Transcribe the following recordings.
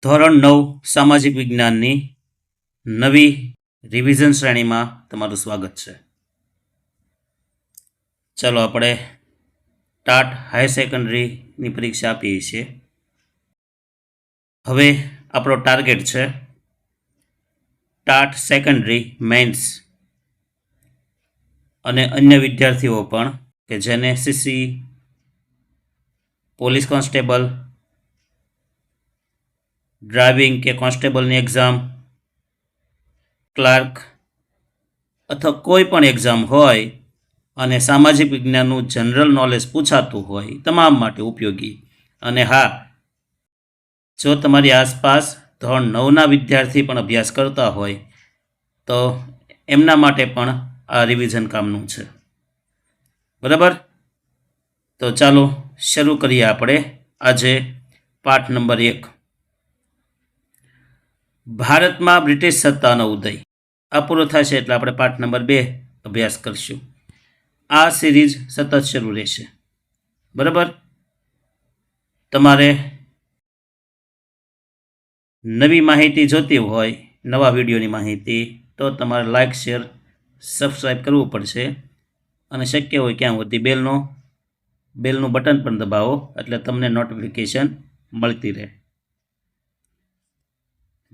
ધોરણ 9 સામાજિક વિજ્ઞાનની નવી રિવિઝન શ્રેણીમાં તમારું સ્વાગત છે. ચાલો આપણે ટાટ હાયર સેકન્ડરીની પરીક્ષા આપીએ છીએ. હવે આપણો ટાર્ગેટ છે ટાટ સેકન્ડરી મેન્સ અને અન્ય વિદ્યાર્થીઓ પણ કે જેને સીસી, પોલીસ કોન્સ્ટેબલ, ડ્રાઇવિંગ કે કોન્સ્ટેબલની એક્ઝામ, ક્લાર્ક અથવા કોઈ પણ એક્ઝામ હોય અને સામાજિક વિજ્ઞાનનું જનરલ નોલેજ પૂછાતું હોય તમામ માટે ઉપયોગી. અને હા, જો તમારી આસપાસ ધોરણ 9ના વિદ્યાર્થી પણ અભ્યાસ કરતા હોય તો એમના માટે પણ આ રિવિઝન કામનું છે. બરાબર? તો ચાલો શરૂ કરીએ આપણે આજે પાઠ નંબર 1, ભારતમાં બ્રિટિશ સત્તાનો ઉદય. આ પૂરો થશે એટલે આપણે પાઠ નંબર 2 અભ્યાસ કરશું. આ સિરીઝ સતત શરૂ રહેશે. બરાબર? તમારે નવી માહિતી જોતી હોય, નવા વિડીયોની માહિતી, તો તમારે લાઇક, શેર, સબસ્ક્રાઈબ કરવું પડશે અને શક્ય હોય ક્યાં સુધી બેલનું બટન પણ દબાવો એટલે તમને નોટિફિકેશન મળતી રહે.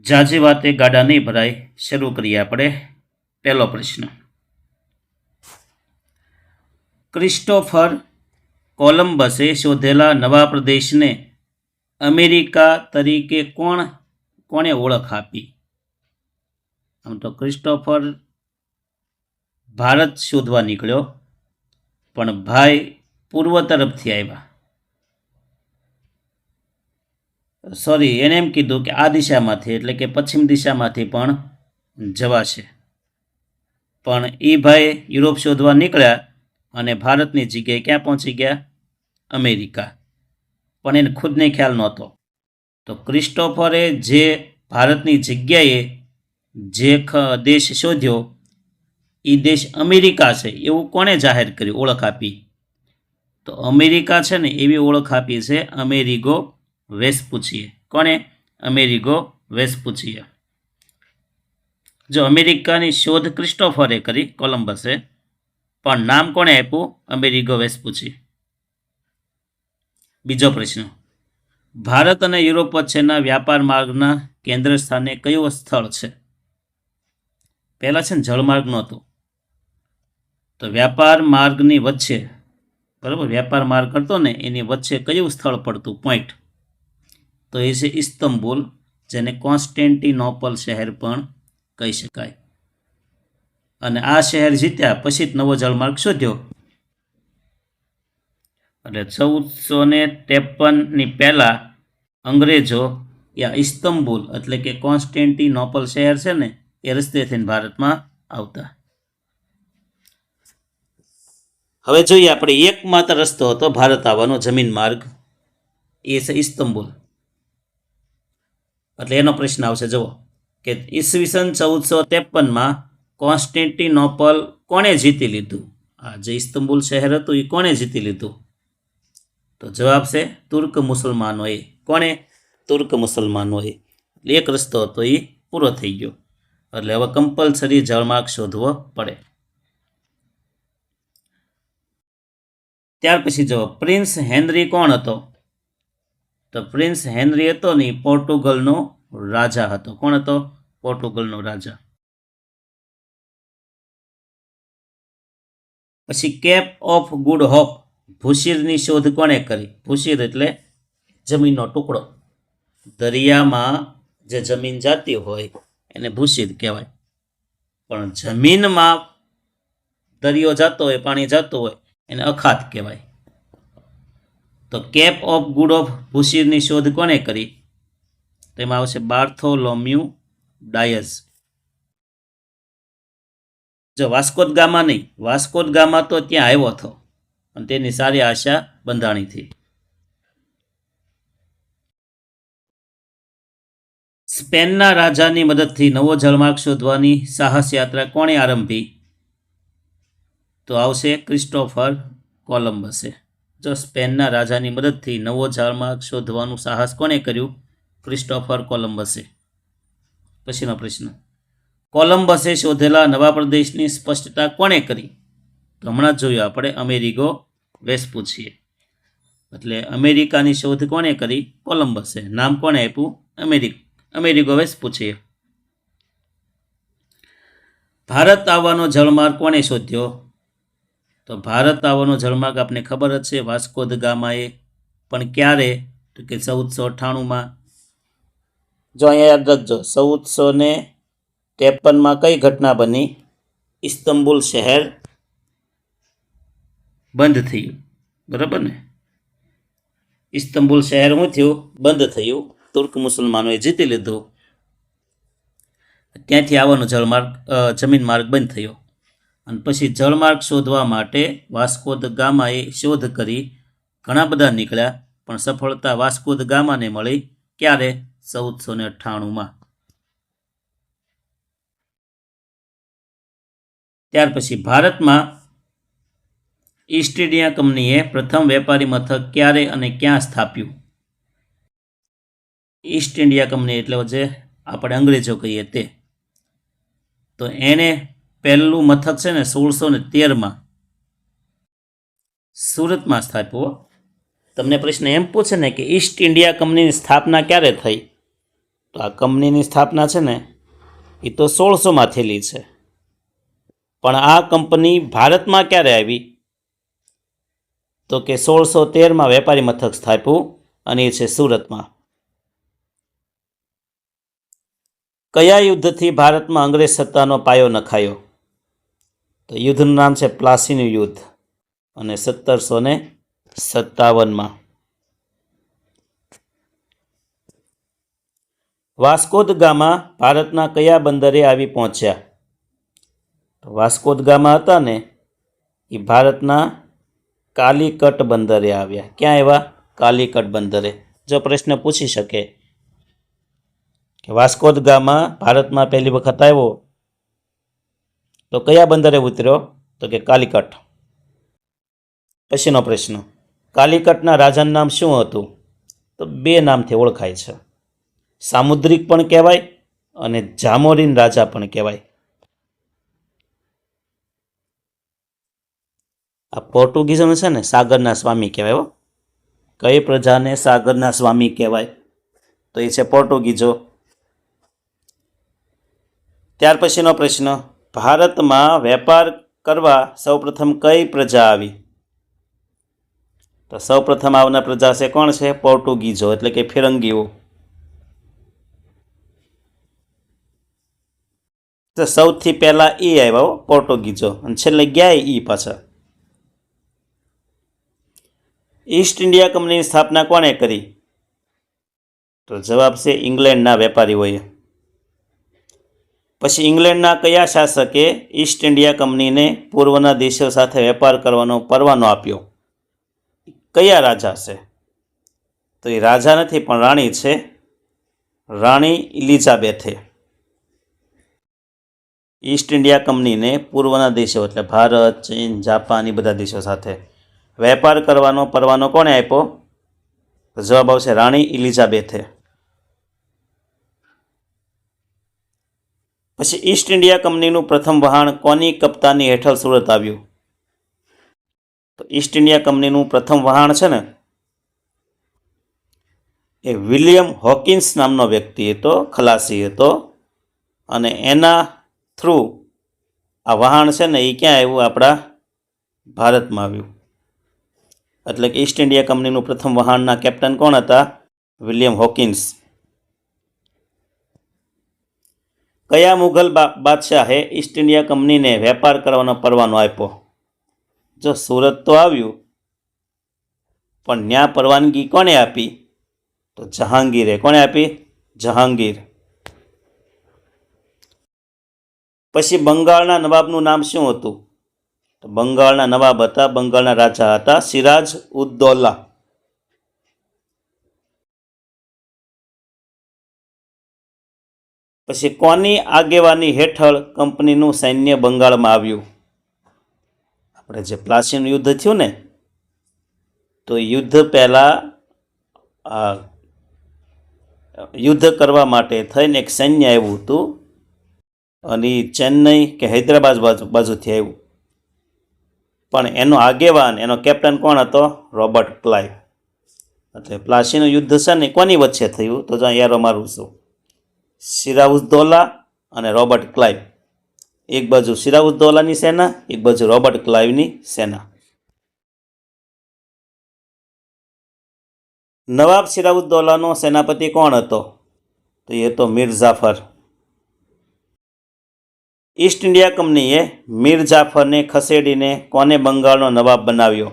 જાજી વાતે ગાડા નહીં ભરાય, શરૂ કરીએ આપણે. પહેલો પ્રશ્ન, ક્રિસ્ટોફર કોલંબસે શોધેલા નવા પ્રદેશને અમેરિકા તરીકે કોણે ઓળખ આપી? આમ તો ક્રિસ્ટોફર ભારત શોધવા નીકળ્યો, પણ ભાઈ પૂર્વ તરફથી આવ્યા. સોરી, એને એમ કીધું કે આ દિશામાંથી એટલે કે પશ્ચિમ દિશામાંથી પણ જવાશે. પણ એ ભાઈ યુરોપ શોધવા નીકળ્યા અને ભારતની જગ્યાએ ક્યાં પહોંચી ગયા? અમેરિકા. પણ એને ખુદને ખ્યાલ નહોતો. તો ક્રિસ્ટોફરે જે ભારતની જગ્યાએ જે દેશ શોધ્યો એ દેશ અમેરિકા છે એવું કોણે જાહેર કર્યું, ઓળખ આપી? તો અમેરિકા છે ને એવી ઓળખ આપી છે અમેરિગો વેસ્પુચીએ. કોણે? અમેરિગો વેસ્પુચીએ. જો અમેરિકાની શોધ ક્રિસ્ટોફરે કરી, કોલંબસે, પણ નામ કોણે આપ્યું? અમેરિગો વેસ્પુચી. બીજો પ્રશ્ન, ભારત અને યુરોપ વચ્ચેના વ્યાપાર માર્ગના કેન્દ્ર સ્થાને કયું સ્થળ છે? પહેલાં છે ને જળમાર્ગ નહોતો, તો વ્યાપાર માર્ગની વચ્ચે, બરાબર, વ્યાપાર માર્ગ હતો ને એની વચ્ચે કયું સ્થળ પડતું, પોઈન્ટ? તો એ છે ઇસ્તંબુલ, જેને કોન્સ્ટેન્ટિનોપલ શહેર પણ કહી શકાય. અને આ શહેર જીત્યા પછી જ નવો જળમાર્ગ શોધ્યો. એટલે 1453ની પહેલાં અંગ્રેજો યા ઇસ્તંબુલ એટલે કે કોન્સ્ટેન્ટિનોપલ શહેર છે ને એ રસ્તે થઈને ભારતમાં આવતા. હવે જોઈએ આપણે, એકમાત્ર રસ્તો હતો ભારત આવવાનો જમીન માર્ગ, એ છે ઇસ્તંબુલ. એટલે એનો પ્રશ્ન આવશે, જુઓ કે ઈસવીસન 1453માં કોન્સ્ટેન્ટિનોપલ કોણે જીતી લીધું? આ જે ઇસ્તંબુલ શહેર હતું એ કોણે જીતી લીધું? તો જવાબ છે તુર્ક મુસલમાનોએ. કોણે? તુર્ક મુસલમાનોએ. એટલે એક રસ્તો હતો એ પૂરો થઈ ગયો. એટલે હવે કમ્પલસરી જળમાર્ગ શોધવો પડે. ત્યાર પછી જુઓ, પ્રિન્સ હેનરી કોણ હતો? તો પ્રિન્સ હેનરી હતો ને પોર્ટુગલનો રાજા હતો. કોણ હતો? પોર્ટુગલનો રાજા. પછી કેપ ઓફ ગુડ હોપ, ભૂશીરની શોધ કોણે કરી? ભૂશીર એટલે જમીનનો ટુકડો. દરિયામાં જે જમીન જાતી હોય એને ભૂશીર કહેવાય. પણ જમીનમાં દરિયો જતો હોય, પાણી જતું હોય એને અખાત કહેવાય. તો કેપ ઓફ ગુડ ઓફ ભૂશીરની શોધ કોણે કરી? તેમાં આવશે બાર્થોલોમ્યુ ડાયસ. જો વાસ્કો દ ગામા નહીં, વાસ્કો દ ગામા તો ત્યાં આવ્યો હતો અને તેની સારી આશા બંધાણી હતી. સ્પેનના રાજાની મદદથી નવો જળમાર્ગ શોધવાની સાહસ યાત્રા કોણે આરંભી? તો આવશે ક્રિસ્ટોફર કોલંબસે. જો સ્પેનના રાજાની મદદથી નવો જળમાર્ગ શોધવાનું સાહસ કોણે કર્યું? ક્રિસ્ટોફર કોલંબસે. પછીનો પ્રશ્ન, કોલંબસે શોધેલા નવા પ્રદેશની સ્પષ્ટતા કોણે કરી? તો હમણાં જ જોયું આપણે, અમેરિગો વેસ્પુચીએ. એટલે અમેરિકાની શોધ કોણે કરી? કોલંબસે. નામ કોણે આપ્યું? અમેરિગો વેસ્પુચીએ. ભારત આવવાનો જળમાર્ગ કોણે શોધ્યો? તો ભારત આવવાનો જળમાર્ગ આપને ખબર જ છે, વાસ્કો દ ગામાએ. પણ ક્યારે? તો કે 1498માં. જો અહીંયા યાદ રાખજો, 1453માં કઈ ઘટના બની? ઇસ્તંબુલ શહેર બંધ થયું, બરાબર ને? ઇસ્તંબુલ શહેર શું થયું? બંધ થયું. તુર્ક મુસલમાનોએ જીતી લીધું. ત્યાંથી આવવાનો જમીન માર્ગ બંધ થયો. અને પછી જળમાર્ગ શોધવા માટે વાસ્કો દ ગામાએ શોધ કરી. ઘણા બધા નીકળ્યા, પણ સફળતા વાસ્કો દ ગામાને મળી. ક્યારે? 1498માં. ત્યાર પછી ભારતમાં ઈસ્ટ ઇન્ડિયા કંપનીએ પ્રથમ વેપારી મથક ક્યારે અને ક્યાં સ્થાપ્યું? ઈસ્ટ ઇન્ડિયા કંપની એટલે જે આપણે અંગ્રેજો કહીએ તે. તો એણે પહેલું મથક છે ને 1613માં સુરતમાં સ્થાપ્યો. તમને પ્રશ્ન એમ પૂછે ને કે ઈસ્ટ ઇન્ડિયા કંપનીની સ્થાપના ક્યારે થઈ? તો આ કંપનીની સ્થાપના છે ને એ તો 1600માં થયેલી છે, પણ આ કંપની ભારતમાં ક્યારે આવી? તો કે 1613માં વેપારી મથક સ્થાપ્યું, અને એ છે સુરતમાં. કયા યુદ્ધથી ભારતમાં અંગ્રેજ સત્તાનો પાયો નખાયો? તો યુદ્ધનું નામ છે પ્લાસીનું યુદ્ધ, અને 1757માં. વાસ્કો દ ગામા ભારતના કયા બંદરે આવી પહોંચ્યા? વાસ્કો દ ગામા હતા ને એ ભારતના કાલિકટ બંદરે આવ્યા. ક્યાં આવ્યા? કાલિકટ બંદરે. જો પ્રશ્ન પૂછી શકે કે વાસ્કો દ ગામા ભારતમાં પહેલી વખત આવ્યો તો કયા બંદરે ઉતર્યો? તો કે કાલિકટ. પછીનો પ્રશ્ન, કાલિકટના રાજાનું નામ શું હતું? તો બે નામથી ઓળખાય છે. સામુદ્રિક પણ કહેવાય અને જામોરીન રાજા પણ કહેવાય. આ પોર્ટુગીઝોને છે ને સાગરના સ્વામી કહેવાય. કઈ પ્રજાને સાગરના સ્વામી કહેવાય? તો એ છે પોર્ટુગીઝો. ત્યાર પછીનો પ્રશ્ન, ભારતમાં વેપાર કરવા સૌપ્રથમ કઈ પ્રજા આવી? તો સૌપ્રથમ આવનાર પ્રજા છે કોણ છે? પોર્ટુગીઝો, એટલે કે ફિરંગીઓ. તો સૌથી પહેલા એ આવ્યા પોર્ટુગીઝો, અને છેલ્લે ગયા એ પાછા. ઈસ્ટ ઇન્ડિયા કંપનીની સ્થાપના કોણે કરી? તો જવાબ છે ઇંગ્લેન્ડના વેપારીઓએ. પછી ઇંગ્લેન્ડના કયા શાસકે ઈસ્ટ ઇન્ડિયા કંપનીને પૂર્વના દેશો સાથે વેપાર કરવાનો પરવાનો આપ્યો? કયા રાજા છે? તો એ રાજા નથી પણ રાણી છે, રાણી ઇલિઝાબેથે. ઈસ્ટ ઇન્ડિયા કંપનીને પૂર્વના દેશો એટલે ભારત, ચીન, જાપાન એ બધા દેશો સાથે વેપાર કરવાનો પરવાનો કોણે આપ્યો? તો જવાબ આવશે રાણી ઇલિઝાબેથે. પછી ઈસ્ટ ઇન્ડિયા કંપનીનું પ્રથમ વહાણ કોની કપ્તાની હેઠળ સુરત આવ્યું? તો ઈસ્ટ ઇન્ડિયા કંપનીનું પ્રથમ વહાણ છે ને એ વિલિયમ હોકિન્સ નામનો વ્યક્તિ હતો, ખલાસી હતો, અને એના થ્રુ આ વહાણ છે ને એ ક્યાં આવ્યું? આપણા ભારતમાં આવ્યું. એટલે કે ઈસ્ટ ઇન્ડિયા કંપનીનું પ્રથમ વહાણના કેપ્ટન કોણ હતા? William Hawkins. કયા મુઘલ બાદશાહે ઈસ્ટ ઇન્ડિયા કંપનીને વેપાર કરવાનો પરવાનો આપ્યો? જો સુરત તો આવ્યું, પણ ત્યાં પરવાનગી કોને આપી? તો જહાંગીરે. કોને આપી? જહાંગીર. પછી બંગાળના નવાબનું નામ શું હતું? તો બંગાળના નવાબ હતા, બંગાળના રાજા હતા સિરાજ ઉદ્દૌલા. પછી કોની આગેવાની હેઠળ કંપનીનું સૈન્ય બંગાળમાં આવ્યું? આપણે જે પ્લાસીનું યુદ્ધ થયું ને, તો યુદ્ધ પહેલાં યુદ્ધ કરવા માટે થઈને એક સૈન્ય આવ્યું હતું અને ઈ ચેન્નઈ કે હૈદરાબાદ બાજુથી આવ્યું, પણ એનો આગેવાન, એનો કેપ્ટન કોણ હતો? Robert Clive. એટલે પ્લાસીનું યુદ્ધ છે ને કોની વચ્ચે થયું? તો જ્યાં યારો મારું છું, સિરાઉદ્દૌલા અને રોબર્ટ ક્લાઇવ. એક બાજુ સિરાઉદ્દૌલાની સેના, એક બાજુ રોબર્ટ ક્લાઇવની સેના. નવાબ સિરાઉદ્દૌલાનો સેનાપતિ કોણ હતો? તો એ તો મીર જાફર. ઈસ્ટ ઇન્ડિયા કંપનીએ મીર જાફરને ખસેડીને કોને બંગાળનો નવાબ બનાવ્યો?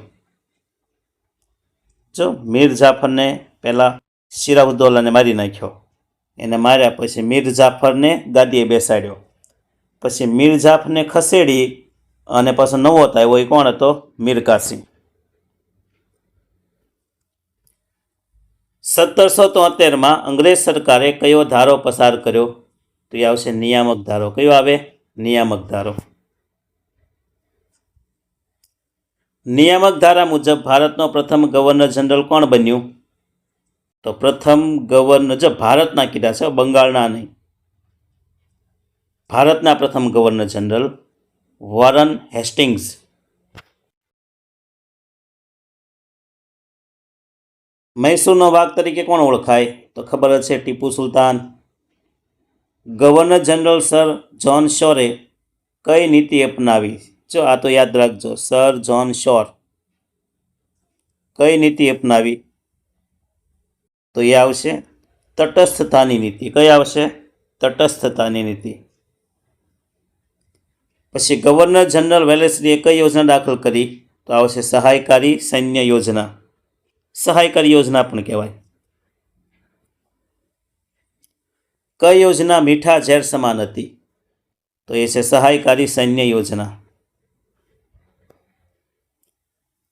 જો મીર જાફરને પહેલાં સિરાઉદ્દૌલાને મારી નાખ્યો, એને માર્યા પછી મીર જાફરને ગાદીએ બેસાડ્યો, પછી મીર જાફરને ખસેડી અને પાછો નવો આવ્યો, એ કોણ હતો? મીર કાસિમ. 1773માં અંગ્રેજ સરકારે કયો ધારો પસાર કર્યો? તો એ આવશે નિયામક ધારો. કયો આવે? નિયામક ધારો. નિયામક ધારા મુજબ ભારતનો પ્રથમ ગવર્નર જનરલ કોણ બન્યું? તો પ્રથમ ગવર્નર, જો ભારતના કીધા છે, બંગાળના નહીં, ભારતના પ્રથમ ગવર્નર જનરલ વોરન હેસ્ટિંગ્સ. મૈસૂરનો વાઘ તરીકે કોણ ઓળખાય? તો ખબર જ છે, Tipu Sultan. Governor general sir John શોરે કઈ નીતિ અપનાવી? જો આ તો યાદ રાખજો, સર જ્હોન શોર કઈ નીતિ અપનાવી? તો એ આવશે તટસ્થતાની નીતિ. કઈ આવશે? તટસ્થતાની નીતિ. પછી ગવર્નર જનરલ વેલેસ્લીએ કઈ યોજના દાખલ કરી? તો આવશે સહાયકારી સૈન્ય યોજના. સહાયકારી યોજના પણ કહેવાય. કઈ યોજના મીઠા ઝેર સમાન હતી? તો એ છે સહાયકારી સૈન્ય યોજના.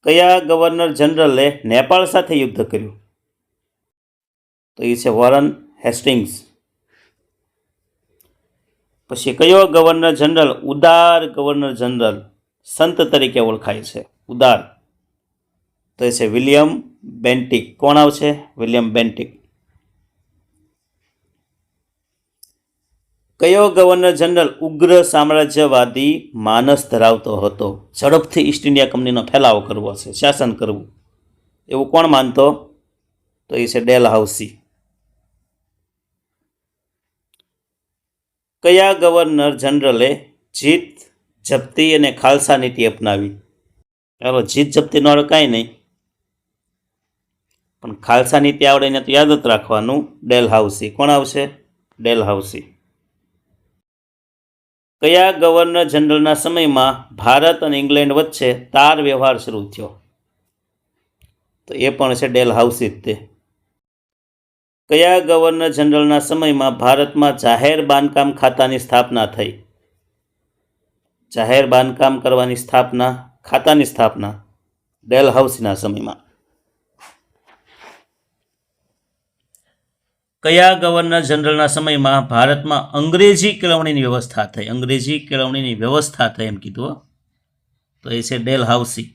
કયા ગવર્નર જનરલે નેપાળ સાથે યુદ્ધ કર્યું? તો એ છે વોરન હેસ્ટિંગ્સ. પછી કયો ગવર્નર જનરલ ઉદાર ગવર્નર જનરલ સંત તરીકે ઓળખાય છે? ઉદાર. તો એ છે વિલિયમ બેન્ટિક. કોણ આવશે? William Bentinck. કયો ગવર્નર જનરલ ઉગ્ર સામ્રાજ્યવાદી માનસ ધરાવતો હતો? ઝડપથી ઈસ્ટ ઇન્ડિયા કંપનીનો ફેલાવો કરવો છે, શાસન કરવું, એવું કોણ માનતો? તો એ છે ડેલહાઉસી. કયા ગવર્નર જનરલે જીત જપ્તી અને ખાલસા નીતિ અપનાવી? ચાલો, જીત જપ્તીનો અર્થ કાંઈ નહીં, પણ ખાલસા નીતિ આવડે એને તો યાદ જ રાખવાનું, ડેલહાઉસી. કોણ આવશે? ડેલહાઉસી. કયા ગવર્નર જનરલના સમયમાં ભારત અને ઇંગ્લેન્ડ વચ્ચે તાર વ્યવહાર શરૂ થયો? તો એ પણ છે ડેલહાઉસી જ તે. કયા ગવર્નર જનરલના સમયમાં ભારતમાં જાહેર બાંધકામ ખાતાની સ્થાપના થઈ? જાહેર બાંધકામ કરવાની સ્થાપના, ખાતાની સ્થાપના ડેલહાઉસીના સમયમાં. કયા ગવર્નર જનરલના સમયમાં ભારતમાં અંગ્રેજી કેળવણીની વ્યવસ્થા થઈ? અંગ્રેજી કેળવણીની વ્યવસ્થા થઈ એમ કીધું. તો એ છે ડેલહાઉસી.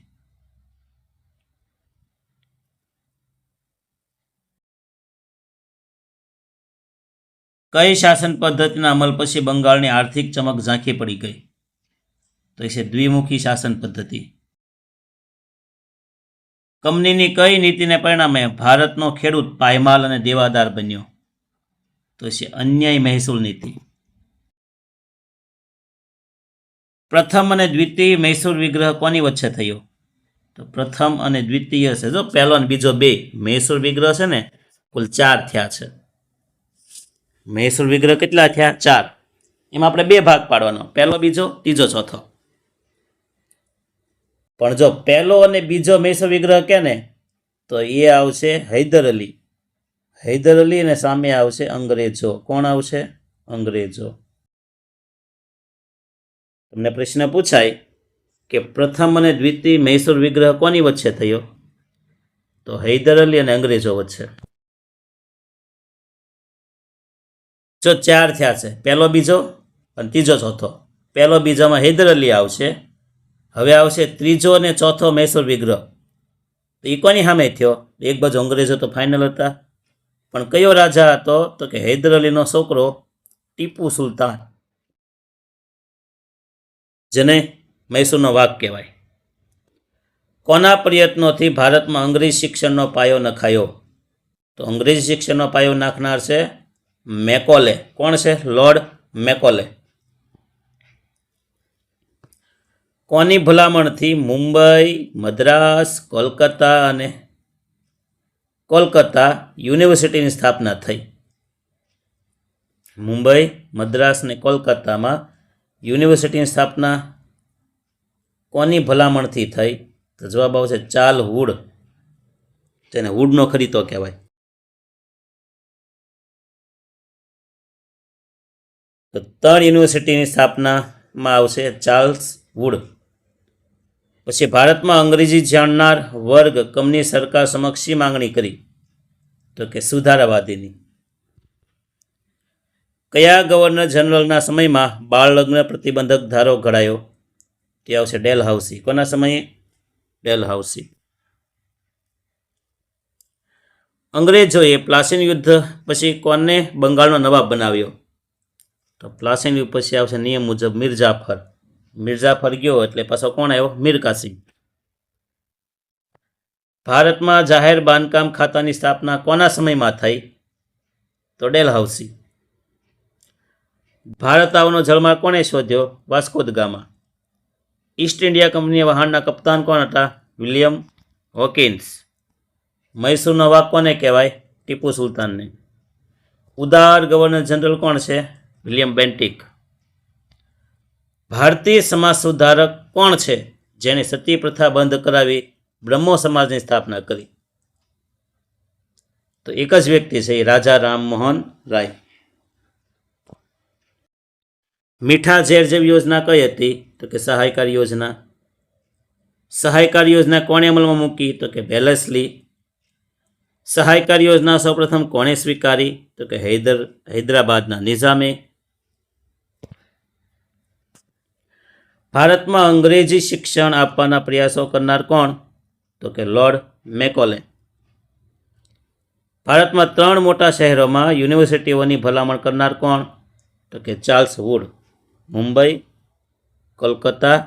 કઈ શાસન પદ્ધતિના અમલ પછી બંગાળની આર્થિક ચમક ઝાંખી પડી ગઈ? તો એ છે દ્વિમુખી શાસન પદ્ધતિ. કંપનીની કઈ નીતિને પરિણામે ભારતનો ખેડૂત પાયમાલ અને દેવાદાર બન્યો? તો છે અન્યાય મહેસૂલ નીતિ. પ્રથમ અને દ્વિતીય મૈસૂર વિગ્રહ કોની વચ્ચે થયો? તો પ્રથમ અને દ્વિતીય છે, જો પહેલો અને બીજો બે મૈસૂર વિગ્રહ છે ને, કુલ 4 થયા છે. મૈસૂર વિગ્રહ કેટલા થયા? 4. એમાં આપણે 2 ભાગ પાડવાનો, પહેલો, બીજો, ત્રીજો, ચોથો. પણ જો પહેલો અને બીજો મૈસૂર વિગ્રહ કે ને, તો એ આવશે હૈદર અલી. હૈદર અલી અને સામે આવશે અંગ્રેજો. કોણ આવશે? અંગ્રેજો. તમને પ્રશ્ન પૂછાય કે પ્રથમ અને દ્વિતીય મૈસૂર વિગ્રહ કોની વચ્ચે થયો? તો હૈદર અલી અને અંગ્રેજો વચ્ચે. જો 4 થયા છે, પહેલો, બીજો અને ત્રીજો, ચોથો. પહેલો, બીજામાં હૈદર અલી આવશે. હવે આવશે ત્રીજો અને ચોથો મૈસૂર વિગ્રહ. તો એ કોની સામે થયો? એક બાજુ અંગ્રેજો તો ફાઇનલ હતા, પણ કયો રાજા હતો? તો કે હૈદર અલીનો છોકરો ટીપુ સુલતાન, જેને મૈસૂરનો વાઘ કહેવાય. કોના પ્રયત્નોથી ભારતમાં અંગ્રેજી શિક્ષણનો પાયો નખાયો? તો અંગ્રેજી શિક્ષણનો પાયો નાખનાર છે મેકોલે. કોણ છે? Lord Macaulay. કોની ભલામણથી મુંબઈ, મદ્રાસ, કોલકાતા યુનિવર્સિટીની સ્થાપના થઈ? મુંબઈ, મદ્રાસ અને કોલકાતામાં યુનિવર્સિટીની સ્થાપના કોની ભલામણથી થઈ? તો જવાબ આવશે ચાર્લ વુડ, જેને વુડનો ખરીતો કહેવાય. તો 3 યુનિવર્સિટીની સ્થાપનામાં આવશે ચાર્લ્સ વુડ. પછી ભારતમાં અંગ્રેજી જાણનાર વર્ગ કમની સરકાર સમક્ષ શી માંગણી કરી? તો કે સુધારાવાદીની. કયા ગવર્નર જનરલના સમયમાં બાળ લગ્ન પ્રતિબંધક ધારો ઘડાયો? તે આવશે ડેલહાઉસી. કોના સમયે? ડેલહાઉસી. અંગ્રેજોએ પ્લાસીન યુદ્ધ પછી કોને બંગાળનો નવાબ બનાવ્યો? તો પ્લાસીન યુદ્ધ પછી આવશે નિયમ મુજબ મિર્જાફર. મિર્જાફર ગયો એટલે પાછો કોણ આવ્યો? મીર કાસિમ. ભારતમાં જાહેર બાંધકામ ખાતાની સ્થાપના કોના સમયમાં થઈ? તો ડેલહાઉસી. ભારત આવવાનો જળમાર્ગ કોણે શોધ્યો? Vasco da Gama. East India Company વહાણના કપ્તાન કોણ હતા? William Hawkins. મૈસૂરનો વાઘ કોને કહેવાય? ટીપુ સુલતાનને. ઉદાર ગવર્નર જનરલ કોણ છે? William Bentinck. ભારતીય સમાજ સુધારક કોણ છે જેને સતી પ્રથા બંધ કરાવી બ્રહ્મો સમાજની સ્થાપના કરી? તો એક જ વ્યક્તિ છે, એ રાજા રામમોહન રાય. મીઠા ઝેર જેવી યોજના કઈ હતી? તો કે સહાયકાર યોજના. સહાયકાર યોજના કોણે અમલમાં મૂકી? તો કે વેલેસ્લી. સહાયકાર યોજના સૌપ્રથમ કોણે સ્વીકારી? તો કે હૈદરાબાદના નિઝામે. ભારતમાં અંગ્રેજી શિક્ષણ આપવાના પ્રયાસો કરનાર કોણ? તો કે લોર્ડ મેકોલે. ભારતમાં 3 મોટા શહેરોમાં યુનિવર્સિટીઓની ભલામણ કરનાર કોણ? તો કે ચાર્લ્સ વુડ. મુંબઈ, કોલકાતા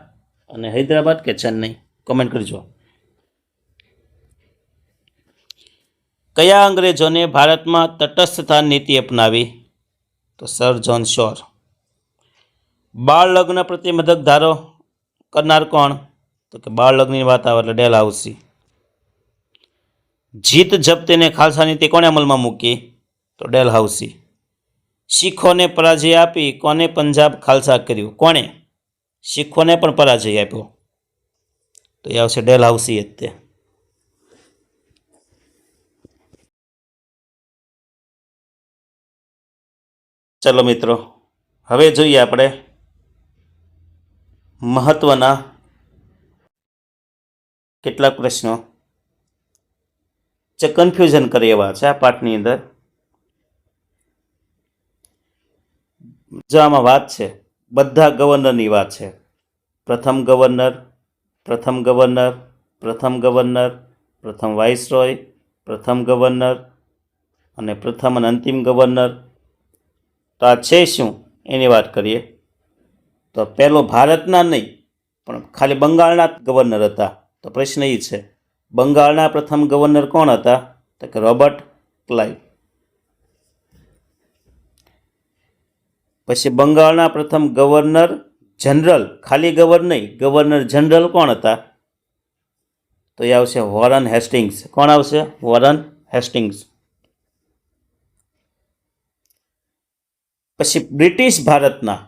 અને હૈદરાબાદ કે ચેન્નઈ? કોમેન્ટ કરજો. કયા અંગ્રેજોને ભારતમાં તટસ્થતા નીતિ અપનાવી? તો સર જ્હોન શોર. બાળ લગ્ન પ્રતિબંધક ધારો કરનાર કોણ? તો કે બાળ લગ્નની વાત આવે એટલે ડેલહાઉસી. જીત જપ્તીને ખાલસા નીતિ કોણે અમલમાં મૂકી? તો ડેલહાઉસી. શીખોને પરાજય આપી કોને પંજાબ ખાલસા કર્યું? કોણે? શીખોને પણ પરાજય આપ્યો. તો એ આવશે ડેલહાઉસી જ તે. ચલો મિત્રો, હવે જોઈએ આપણે મહત્વના કેટલાક પ્રશ્નો જે કન્ફ્યુઝન કરે એવા છે આ પાઠની અંદર. જો આમાં વાત છે, બધા ગવર્નરની વાત છે. પ્રથમ ગવર્નર, પ્રથમ ગવર્નર, પ્રથમ ગવર્નર, પ્રથમ વાઇસરોય, પ્રથમ ગવર્નર અને પ્રથમ અને અંતિમ ગવર્નર. તો આ છે શું એની વાત કરીએ. તો પહેલો ભારતના નહીં પણ ખાલી બંગાળના ગવર્નર હતા. તો પ્રશ્ન એ છે, બંગાળના પ્રથમ ગવર્નર કોણ હતા? તો કે રોબર્ટ ક્લાઇવ. પછી બંગાળના પ્રથમ ગવર્નર જનરલ, ખાલી ગવર્નર નહીં, ગવર્નર જનરલ કોણ હતા? તો એ આવશે વોરન હેસ્ટિંગ્સ. કોણ આવશે? Warren Hastings. પછી બ્રિટિશ ભારતના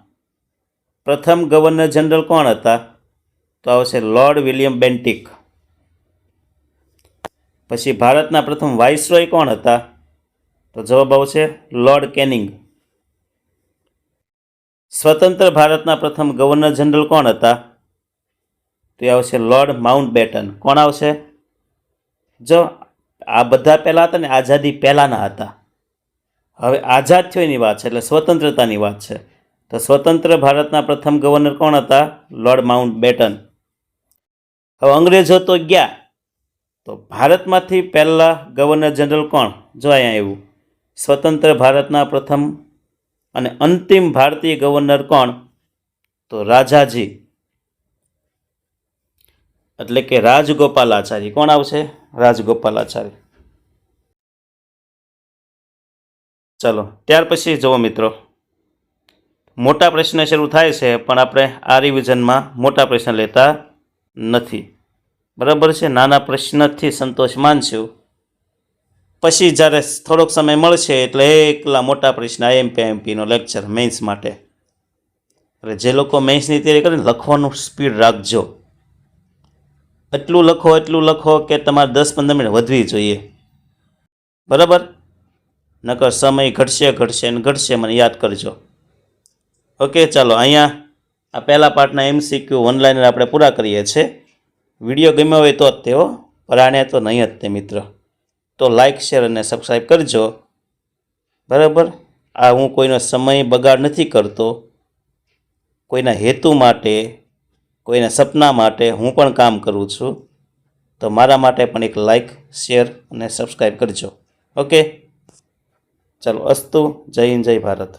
પ્રથમ ગવર્નર જનરલ કોણ હતા? તો આવશે લોર્ડ વિલિયમ બેન્ટિક. પછી ભારતના પ્રથમ વાઇસરોય કોણ હતા? તો જવાબ આવશે લોર્ડ કેનિંગ. સ્વતંત્ર ભારતના પ્રથમ ગવર્નર જનરલ કોણ હતા? તો એ આવશે લોર્ડ માઉન્ટબેટન. કોણ આવશે? જો આ બધા પહેલાં હતા ને, આઝાદી પહેલાંના હતા. હવે આઝાદ થયો એની વાત છે, એટલે સ્વતંત્રતાની વાત છે. તો સ્વતંત્ર ભારતના પ્રથમ ગવર્નર કોણ હતા? Lord Mountbatten. હવે અંગ્રેજો તો ગયા, તો ભારતમાંથી પહેલા ગવર્નર જનરલ કોણ? જો અહીંયા એવું સ્વતંત્ર ભારતના પ્રથમ અને અંતિમ ભારતીય ગવર્નર કોણ? તો રાજાજી, એટલે કે રાજગોપાલાચારી. કોણ આવશે? રાજગોપાલાચારી. ચલો ત્યાર પછી જુઓ મિત્રો, મોટા પ્રશ્ન શરૂ થાય છે, પણ આપણે આ રિવિઝનમાં મોટા પ્રશ્ન લેતા નથી. બરાબર છે, નાના પ્રશ્નથી સંતોષ માનશું. પછી જ્યારે થોડોક સમય મળશે એટલે એકલા મોટા પ્રશ્ન IMP-નો લેક્ચર મેન્સ માટે. એટલે જે લોકો મેન્સની તૈયારી કરે ને, લખવાનું સ્પીડ રાખજો. એટલું લખો કે તમારે 10-15 મિનિટ વધવી જોઈએ. બરાબર, નકર સમય ઘટશે. મને યાદ કરજો. ઓકે, ચાલો અહીંયા આ પહેલા પાર્ટના MCQ ઓનલાઈન આપણે પૂરા કરીએ છીએ. વિડીયો ગમ્યો હોય તો જ તેઓ, પરાણે તો નહીં જ તે મિત્ર. તો લાઇક, શેર અને સબસ્ક્રાઈબ કરજો. બરાબર, આ હું કોઈનો સમય બગાડ નથી કરતો. કોઈના હેતુ માટે, કોઈના સપના માટે હું પણ કામ કરું છું. તો મારા માટે પણ એક લાઇક, શેર અને સબસ્ક્રાઈબ કરજો. ઓકે, ચાલો, અસ્તુ. જય હિન્દ, જય ભારત.